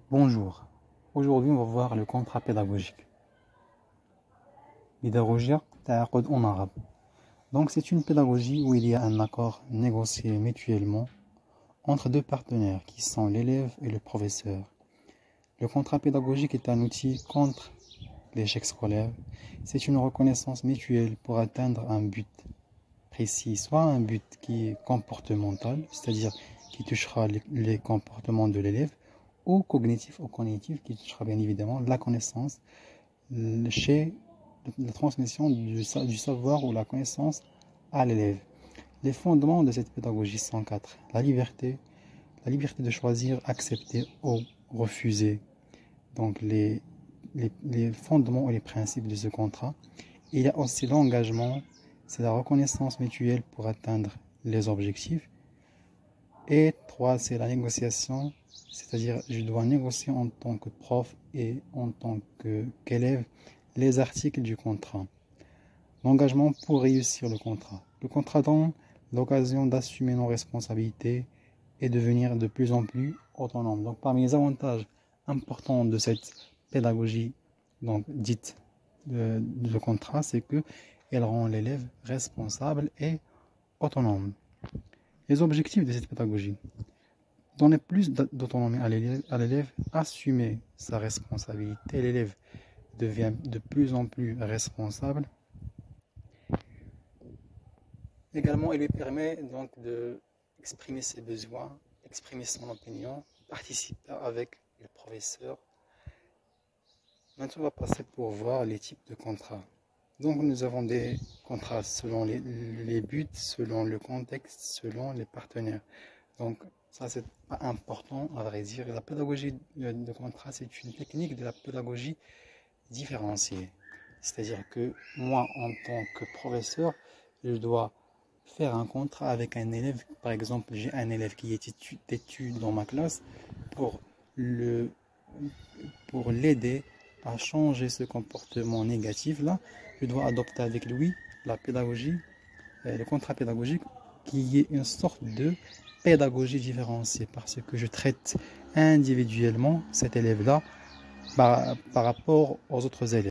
Bonjour, aujourd'hui on va voir le contrat pédagogique. Pédagogie تعاقد en arabe. Donc c'est une pédagogie où il y a un accord négocié mutuellement entre deux partenaires qui sont l'élève et le professeur. Le contrat pédagogique est un outil contre l'échec scolaire. C'est une reconnaissance mutuelle pour atteindre un but précis, soit un but qui est comportemental, c'est-à-dire qui touchera les comportements de l'élève, ou cognitif qui touchera bien évidemment la connaissance chez la transmission du savoir ou la connaissance à l'élève. Les fondements de cette pédagogie sont quatre. La liberté de choisir, accepter ou refuser. Donc les fondements et les principes de ce contrat. Il y a aussi l'engagement, c'est la reconnaissance mutuelle pour atteindre les objectifs. Et 3, c'est la négociation, c'est-à-dire je dois négocier en tant que prof et en tant qu'élève les articles du contrat. L'engagement pour réussir le contrat. Le contrat donne l'occasion d'assumer nos responsabilités et devenir de plus en plus autonome. Donc parmi les avantages importants de cette pédagogie donc dite de contrat, c'est qu'elle rend l'élève responsable et autonome. Les objectifs de cette pédagogie: donner plus d'autonomie à l'élève, assumer sa responsabilité, l'élève devient de plus en plus responsable. Également, il lui permet donc d'exprimer ses besoins, exprimer son opinion, participer avec le professeur. Maintenant, on va passer pour voir les types de contrats. Donc nous avons des contrats selon les buts, selon le contexte, selon les partenaires. Donc ça c'est pas important à vrai dire. La pédagogie de contrat, c'est une technique de la pédagogie différenciée. C'est-à-dire que moi en tant que professeur, je dois faire un contrat avec un élève. Par exemple, j'ai un élève qui est têtu dans ma classe pour l'aider à changer ce comportement négatif là. Je dois adopter avec lui la pédagogie, le contrat pédagogique qui est une sorte de pédagogie différenciée parce que je traite individuellement cet élève-là par rapport aux autres élèves.